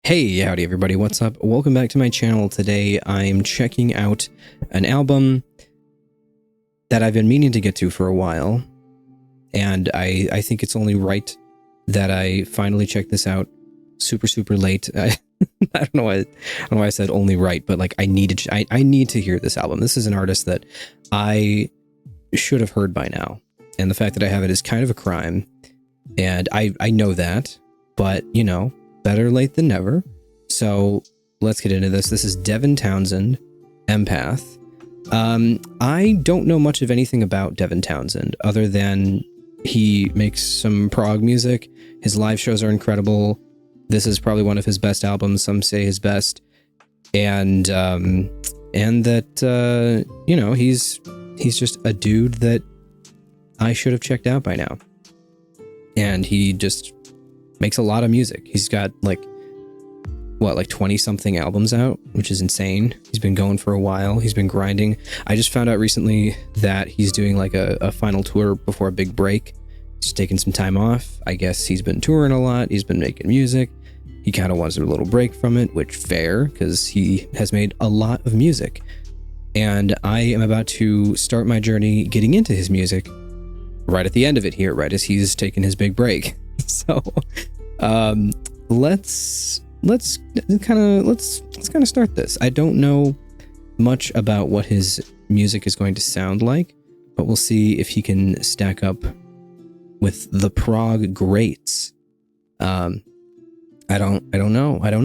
Hey, howdy everybody, what's up? Welcome back to my channel. Today I'm checking out an album that I've been meaning to get to for a while, and I think it's only right that I finally check this out super late. I don't know why I said only right, but like I need to hear this album. This is an artist that I should have heard by now, and the fact that I have it is kind of a crime, and I know that, but you know, better late than never. So let's get into this. This is Devin Townsend, Empath. I don't know much of anything about Devin Townsend other than he makes some prog music. His live shows are incredible. This is probably one of his best albums. Some say his best. And that, you know, he's just a dude that I should have checked out by now. And he just makes a lot of music. He's got like 20 something albums out, which is insane. He's been going for a while. He's been grinding. I just found out recently that he's doing like a final tour before a big break. He's taking some time off. I guess he's been touring a lot. He's been making music. He kind of wants a little break from it, which fair, because he has made a lot of music. And I am about to start my journey getting into his music right at the end of it here, right as he's taking his big break. So let's kind of start this. I don't know much about what his music is going to sound like, but we'll see if he can stack up with the prog greats. I don't know. I don't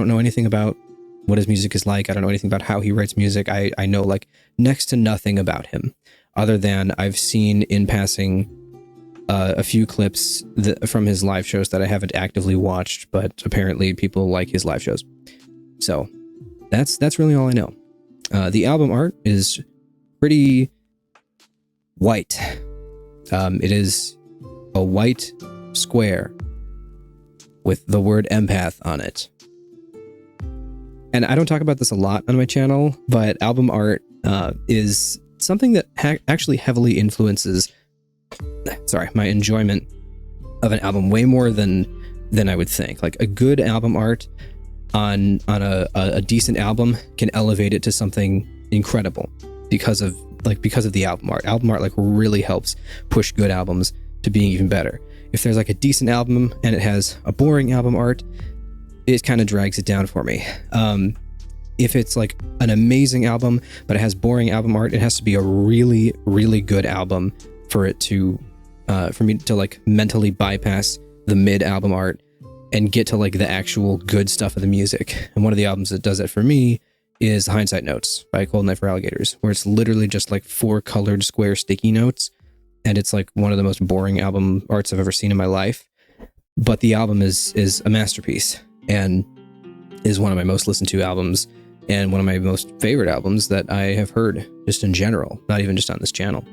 know anything about what his music is like. I don't know anything about how he writes music. I know like next to nothing about him, other than I've seen in passing a few clips from his live shows that I haven't actively watched, but apparently people like his live shows. So that's really all I know. The album art is pretty white. It is a white square with the word empath on it. And I don't talk about this a lot on my channel, but album art is something that actually heavily influences my enjoyment of an album way more than I would think. Like a good album art on a decent album can elevate it to something incredible because of the album art. Album art like really helps push good albums to being even better. If there's like a decent album and it has a boring album art, it kind of drags it down for me. If it's like an amazing album but it has boring album art, it has to be a really good album for it to for me to like mentally bypass the mid album art and get to like the actual good stuff of the music. And one of the albums that does that for me is Hindsight Notes by Cold Night for Alligators, where it's literally just like 4 colored square sticky notes, and it's like one of the most boring album arts I've ever seen in my life. But the album is a masterpiece and is one of my most listened to albums and one of my most favorite albums that I have heard just in general, not even just on this channel.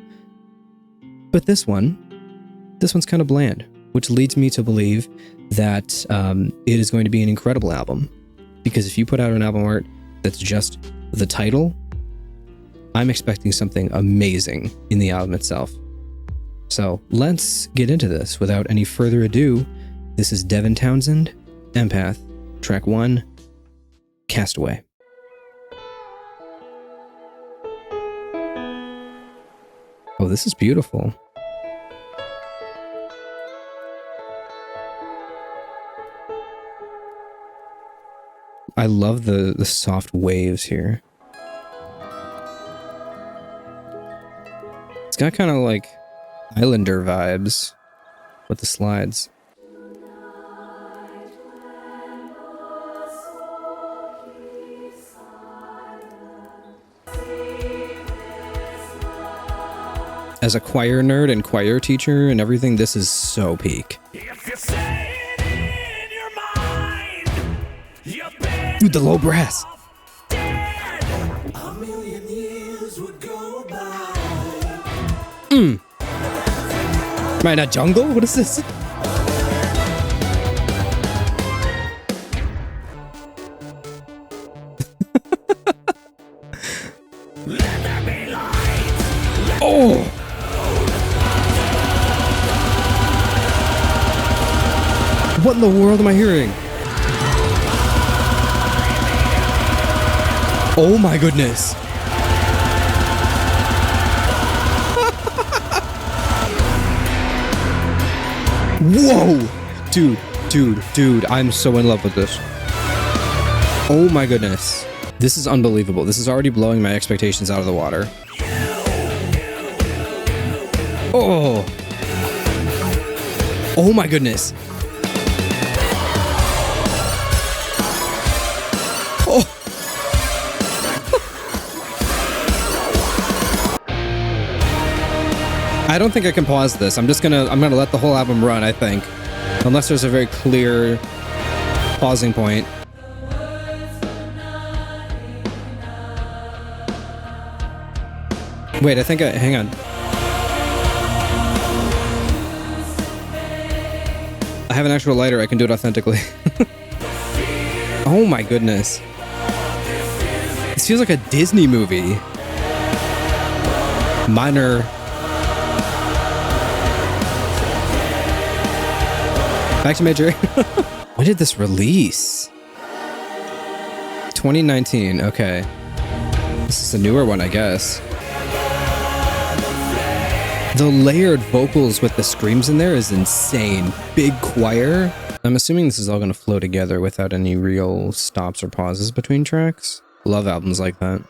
But this one's kind of bland, which leads me to believe that it is going to be an incredible album. Because if you put out an album art that's just the title, I'm expecting something amazing in the album itself. So let's get into this without any further ado. This is Devin Townsend, Empath, track 1, Castaway. Oh, this is beautiful. I love the soft waves here. It's got kind of like Islander vibes with the slides. As a choir nerd and choir teacher and everything, this is so peak. Dude, the low brass. Am I in a jungle? What is this? Oh! What in the world am I hearing? Oh my goodness. Whoa! Dude, I'm so in love with this. Oh my goodness. This is unbelievable. This is already blowing my expectations out of the water. Oh! Oh my goodness. Oh! I don't think I can pause this. I'm gonna let the whole album run, I think. Unless there's a very clear pausing point. Wait, hang on. I have an actual lighter, I can do it authentically. Oh my goodness. This feels like a Disney movie. Minor. Back to Major. When did this release? 2019, okay. This is a newer one, I guess. The layered vocals with the screams in there is insane. Big choir. I'm assuming this is all going to flow together without any real stops or pauses between tracks. Love albums like that.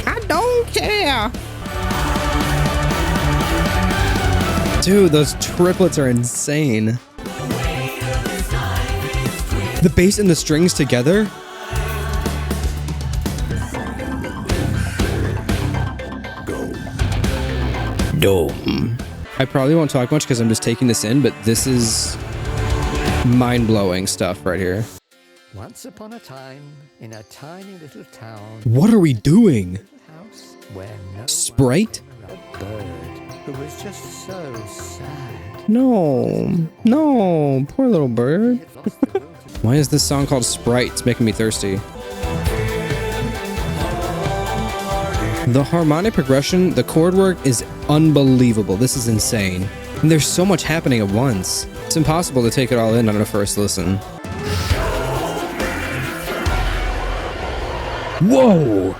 I don't care. Dude, those triplets are insane. The bass and the strings together? Dome. I probably won't talk much because I'm just taking this in, but this is mind-blowing stuff right here. Once upon a time, in a tiny little town. What are we doing? House where no Sprite? a bird who was just so sad. No, poor little bird. Why is this song called Sprite? It's making me thirsty. The harmonic progression, the chord work is unbelievable. This is insane. And there's so much happening at once. It's impossible to take it all in on a first listen. Whoa!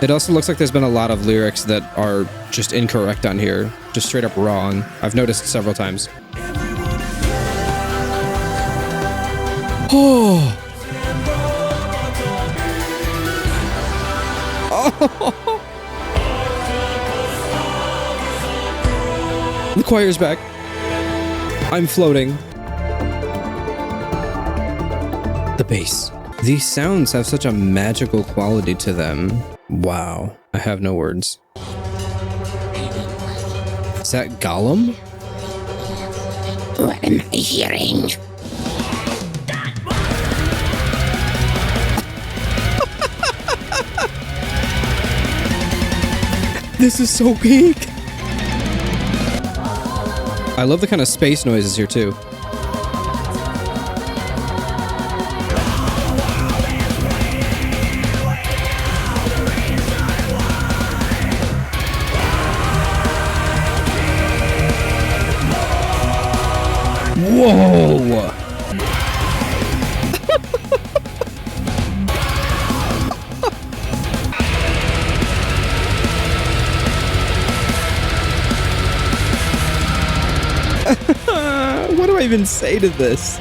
It also looks like there's been a lot of lyrics that are just incorrect on here. Just straight up wrong. I've noticed several times. Oh! The choir's back. I'm floating. The bass. These sounds have such a magical quality to them. Wow. I have no words. Is that Gollum? What am I hearing? This is so peak. I love the kind of space noises here too. Whoa! What do I even say to this?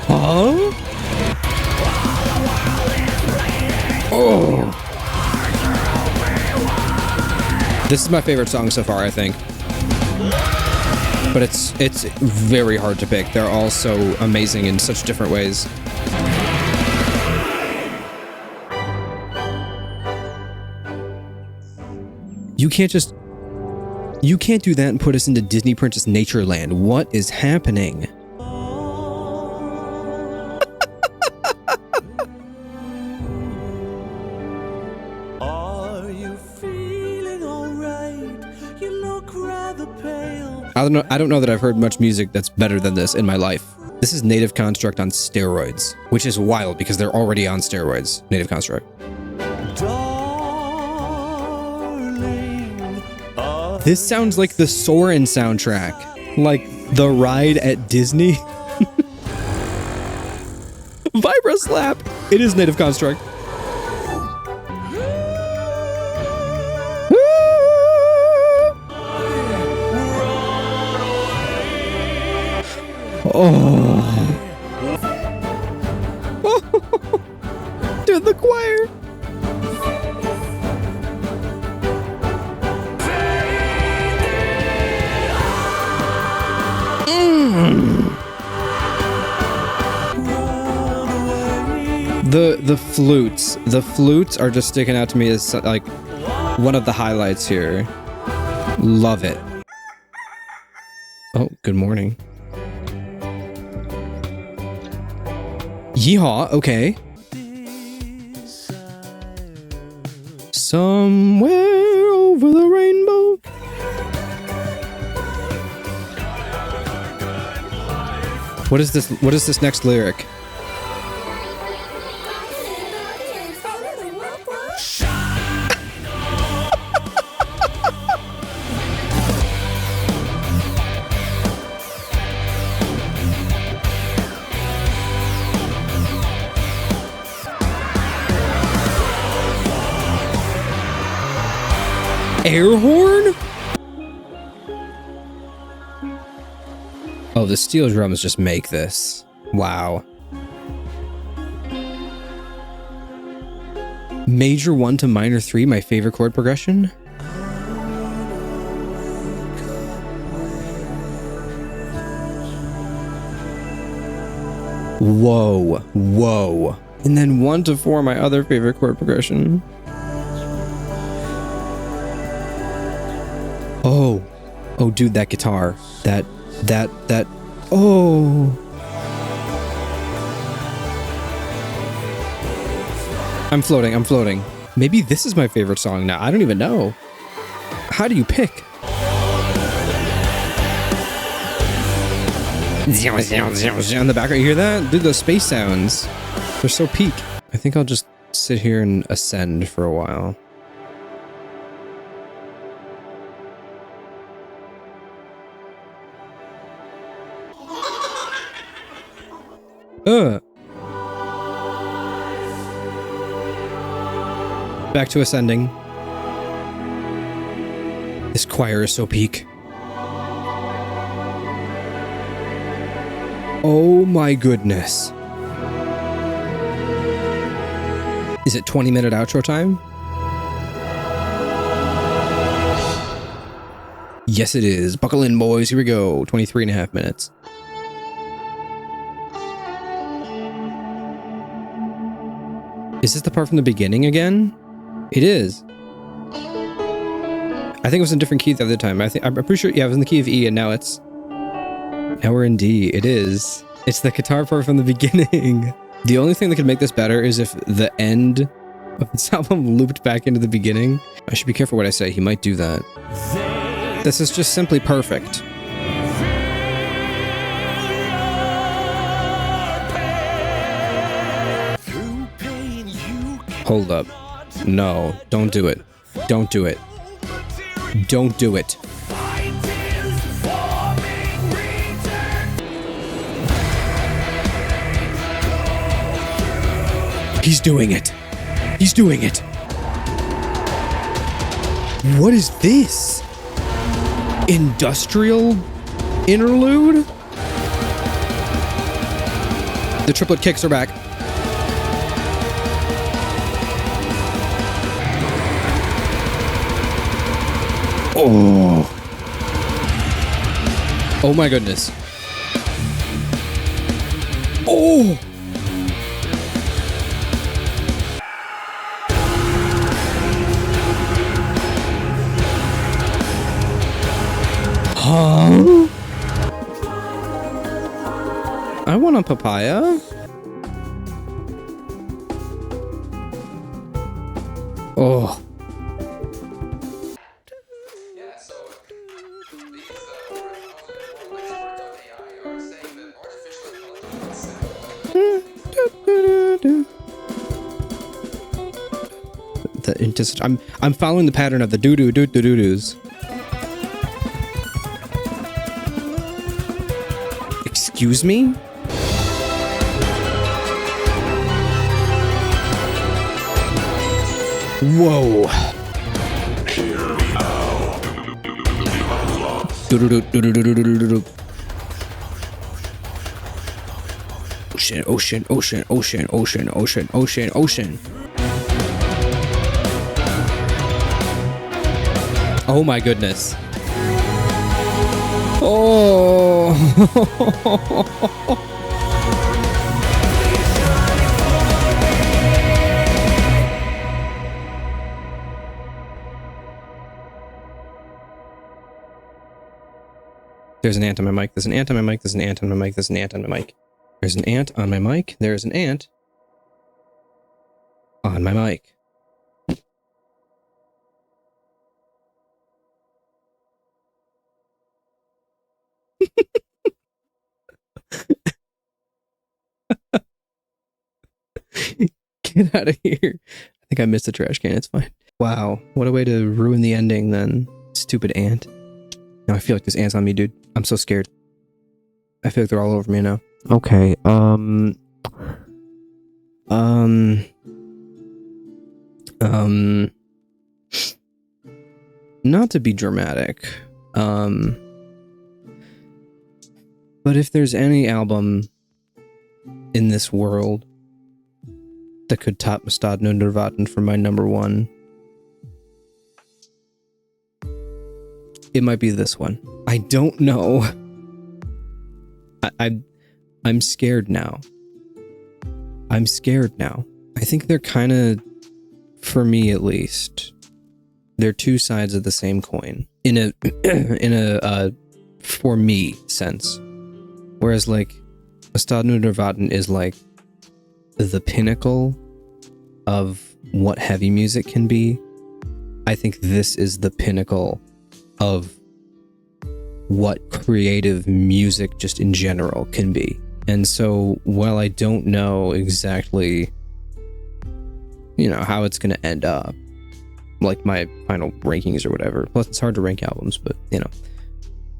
Huh? Oh. This is my favorite song so far, I think. But it's very hard to pick. They're all so amazing in such different ways. You can't do that and put us into Disney Princess Natureland. What is happening? Are you feeling all right? You look rather pale. I don't know that I've heard much music that's better than this in my life. This is Native Construct on steroids, which is wild because they're already on steroids. Native Construct. darling. This sounds like the Soarin' soundtrack. Like the ride at Disney. Vibra slap. It is native construct. Oh. Dude, the choir. The flutes are just sticking out to me as like one of the highlights here. Love it. Oh, good morning. Yeehaw, okay. Somewhere over the rainbow. What is this? What is this next lyric? Air horn? Oh, the steel drums just make this. Wow. Major 1 to minor 3, my favorite chord progression. Whoa, whoa. And then 1 to 4, my other favorite chord progression. Oh, oh, dude, that guitar, that, oh. I'm floating. Maybe this is my favorite song now. I don't even know. How do you pick? In the background, you hear that? Dude, those space sounds, they're so peak. I think I'll just sit here and ascend for a while. Back to ascending. This choir is so peak. Oh my goodness. Is it 20-minute outro time? Yes, it is. Buckle in, boys. Here we go. 23.5 minutes. Is this the part from the beginning again? It is. I think it was in a different key the other time. I'm pretty sure, yeah, it was in the key of E, and now we're in D. It is. It's the guitar part from the beginning. The only thing that could make this better is if the end of this album looped back into the beginning. I should be careful what I say. He might do that. This is just simply perfect. Hold up. No, don't do it. Don't do it. Don't do it. He's doing it. He's doing it. What is this? Industrial interlude? The triplet kicks are back. Oh. Oh my goodness. Oh. Huh? I want a papaya. Oh. I'm following the pattern of the doo-doo-doo-doo-doos. Excuse me? Whoa. Do-do-do-do-do-do-do-do-do. Ocean, ocean, ocean, ocean, ocean, ocean, ocean, ocean. Oh my goodness. Oh. There's an ant on my mic. There's an ant on my mic. There's an ant on my mic. There's an ant on my mic. There's an ant on my mic. There's an ant on my mic. Get out of here. I think I missed the trash can. It's fine. Wow. What a way to ruin the ending then. Stupid ant. Now I feel like this ant's on me, dude. I'm so scared. I feel like they're all over me now. Okay, not to be dramatic, but if there's any album in this world that could top Mastad No Nirvatan for my number one, it might be this one. I don't know. I'm scared now. I'm scared now. I think they're kind of, for me at least, they're two sides of the same coin in a for me sense. Whereas like Mastad No Nirvatan is like the pinnacle of what heavy music can be. I think this is the pinnacle of what creative music just in general can be. And so while I don't know exactly, you know, how it's going to end up, like my final rankings or whatever, plus it's hard to rank albums, but you know,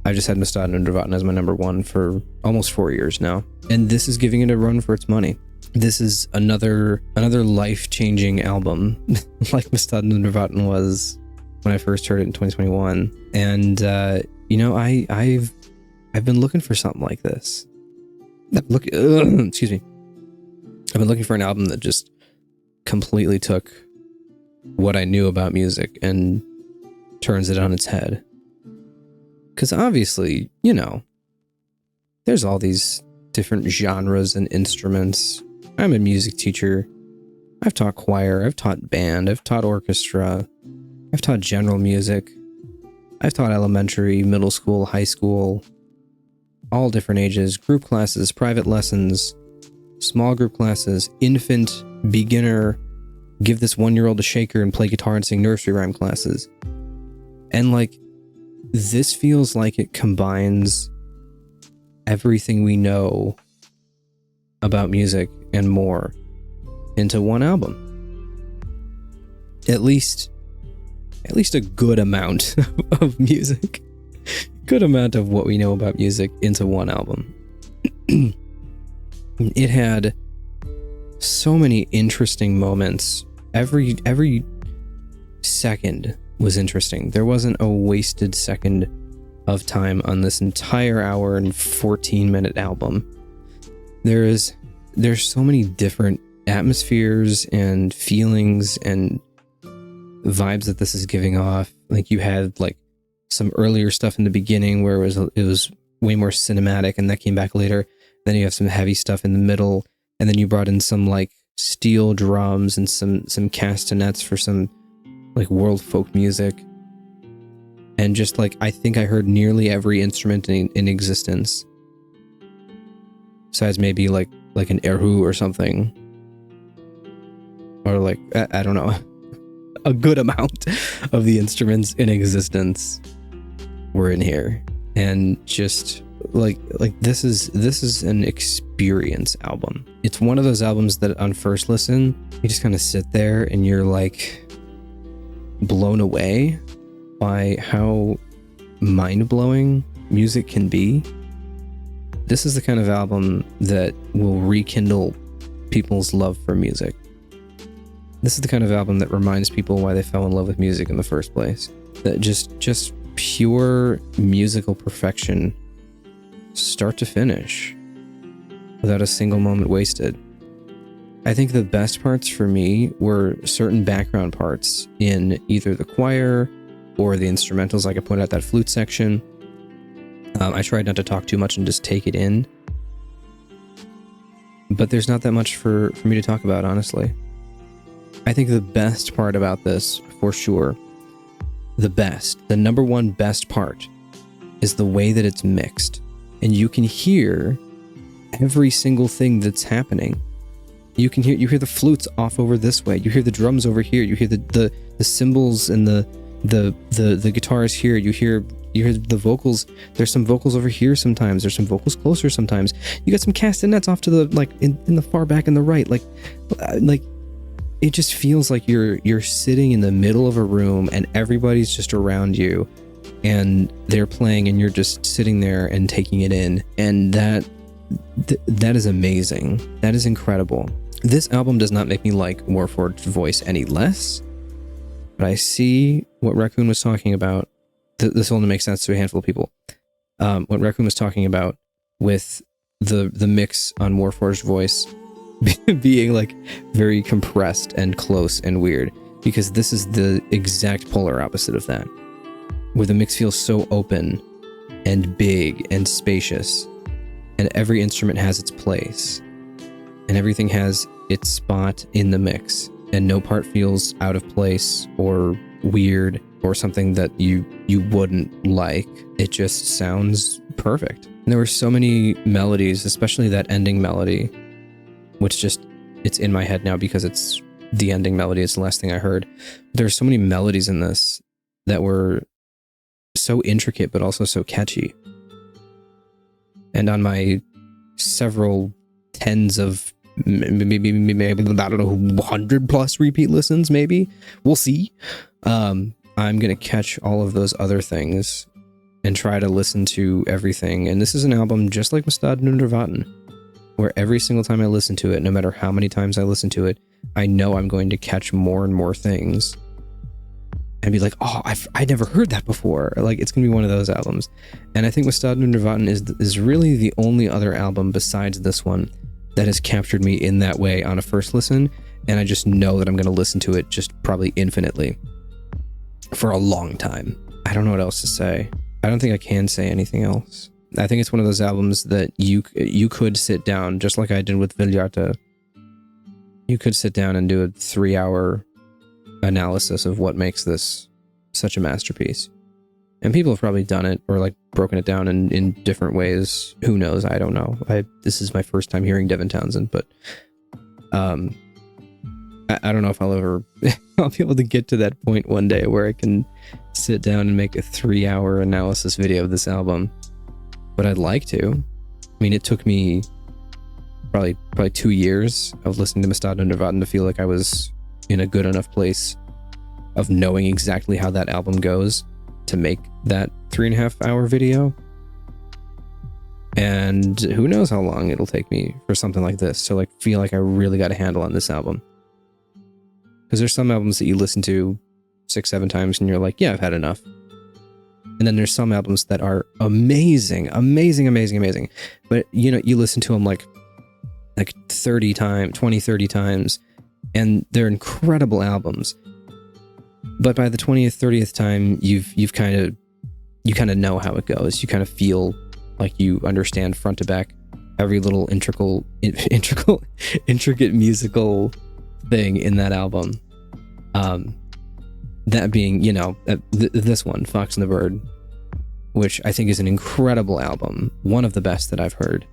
I just had Mastad No Nirvatan as my number one for almost 4 years now. And this is giving it a run for its money. This is another life-changing album like Mastad No Nirvatan was when I first heard it in 2021. And you know, I've been looking for something like this. Excuse me. I've been looking for an album that just completely took what I knew about music and turns it on its head. Because obviously, you know, there's all these different genres and instruments. I'm a music teacher. I've taught choir. I've taught band. I've taught orchestra. I've taught general music. I've taught elementary, middle school, high school, all different ages, group classes, private lessons, small group classes, infant, beginner, give this 1-year-old a shaker and play guitar and sing nursery rhyme classes. And like, this feels like it combines everything we know about music and more into one album. At least a good amount of music. Good amount of what we know about music into one album. It had so many interesting moments. Every second was interesting. There wasn't a wasted second of time on this entire hour and 14-minute album. There's so many different atmospheres and feelings and vibes that this is giving off. Like you had like some earlier stuff in the beginning where it was way more cinematic, and that came back later. Then you have some heavy stuff in the middle, and then you brought in some like steel drums and some castanets for some like world folk music. And just like, I think I heard nearly every instrument in existence, besides maybe like an erhu or something, or like I don't know, a good amount of the instruments in existence were in here. And just like this is an experience album. It's one of those albums that on first listen you just kind of sit there and you're like, blown away by how mind-blowing music can be. This is the kind of album that will rekindle people's love for music. This is the kind of album that reminds people why they fell in love with music in the first place. That just pure musical perfection, start to finish, without a single moment wasted. I think the best parts for me were certain background parts in either the choir or the instrumentals, like I pointed out that flute section. I tried not to talk too much and just take it in. But there's not that much for me to talk about, honestly. I think the best part about this, for sure, the number one best part, is the way that it's mixed. And you can hear every single thing that's happening. You hear the flutes off over this way. You hear the drums over here. You hear the cymbals and the guitars here. You hear the vocals. There's some vocals over here sometimes. There's some vocals closer sometimes. You got some castanets off to the in the far back in the right. Like it just feels like you're sitting in the middle of a room and everybody's just around you and they're playing and you're just sitting there and taking it in. And that is amazing. That is incredible. This album does not make me like Warforged's voice any less, but I see what Raccoon was talking about. This only makes sense to a handful of people. What Raccoon was talking about with the mix on Warforged voice being like very compressed and close and weird, because this is the exact polar opposite of that, where the mix feels so open and big and spacious, and every instrument has its place, and everything has its spot in the mix, and no part feels out of place or weird or something that you wouldn't like. It just sounds perfect. And there were so many melodies, especially that ending melody, which it's in my head now because it's the ending melody. It's the last thing I heard. There are so many melodies in this that were so intricate, but also so catchy. And on my several tens of maybe I don't know, 100 plus repeat listens, maybe, we'll see. I'm going to catch all of those other things and try to listen to everything. And this is an album just like Mustad Nundervaten, where every single time I listen to it, no matter how many times I listen to it, I know I'm going to catch more and more things and be like, oh, I never heard that before. Like, it's going to be one of those albums. And I think Mustad Nundervaten is really the only other album besides this one that has captured me in that way on a first listen. And I just know that I'm going to listen to it just probably infinitely for a long time. I don't know what else to say. I don't think I can say anything else. I think it's one of those albums that you could sit down, just like I did with Viljarta. You could sit down and do a 3-hour analysis of what makes this such a masterpiece. And people have probably done it or like broken it down in different ways. Who knows? I don't know. This is my first time hearing Devin Townsend, but I don't know if I'll be able to get to that point one day where I can sit down and make a 3-hour analysis video of this album. But I'd like to. I mean, it took me probably 2 years of listening to Mustad Nundervaten to feel like I was in a good enough place of knowing exactly how that album goes to make that 3.5-hour video. And who knows how long it'll take me for something like this to like feel like I really got a handle on this album. Because there's some albums that you listen to 6-7 times and you're like, yeah, I've had enough. And then there's some albums that are amazing. But you know, you listen to them like 30 times, and they're incredible albums. But by the 20th, 30th time, you kind of know how it goes. You kind of feel like you understand front to back every little intricate musical thing in that album. That being, you know, this one, Fox and the Bird, which I think is an incredible album, one of the best that I've heard.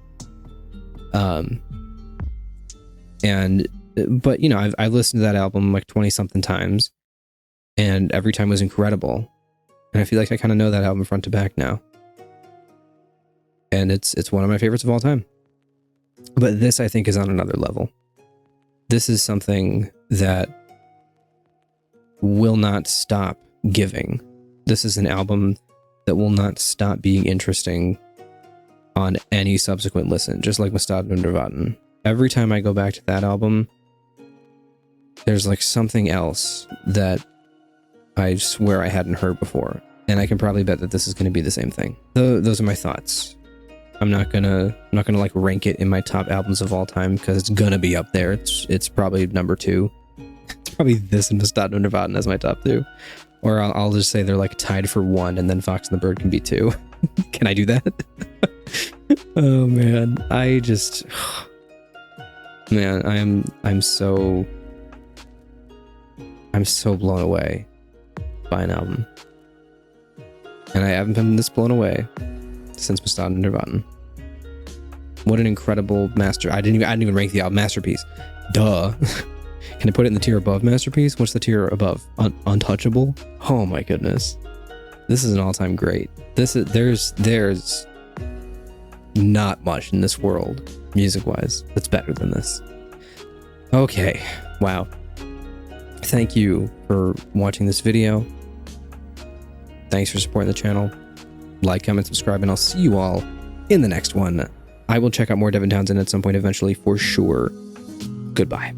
But you know, I've listened to that album like 20 something times, and every time was incredible. And I feel like I kind of know that album front to back now. And it's one of my favorites of all time. But this, I think, is on another level. This is something that will not stop giving. This is an album that will not stop being interesting on any subsequent listen, just like Mastad und Erwarten. Every time I go back to that album, there's like something else that I swear I hadn't heard before. And I can probably bet that this is going to be the same thing. Those are my thoughts. I'm not gonna like rank it in my top albums of all time because it's gonna be up there. It's probably number 2. It's probably this and Mastad und Erwarten as my top 2. Or I'll just say they're like tied for 1 and then Fox and the Bird can be 2. Can I do that? Oh man, man, I'm so blown away by an album. And I haven't been this blown away since Mastad und Erwarten. What an incredible master. I didn't even rank the album masterpiece. Duh. Can I put it in the tier above masterpiece? What's the tier above? Untouchable? Oh my goodness. This is an all-time great. There's not much in this world, music-wise, that's better than this. Okay. Wow. Thank you for watching this video. Thanks for supporting the channel. Like, comment, subscribe, and I'll see you all in the next one. I will check out more Devin Townsend at some point eventually for sure. Goodbye.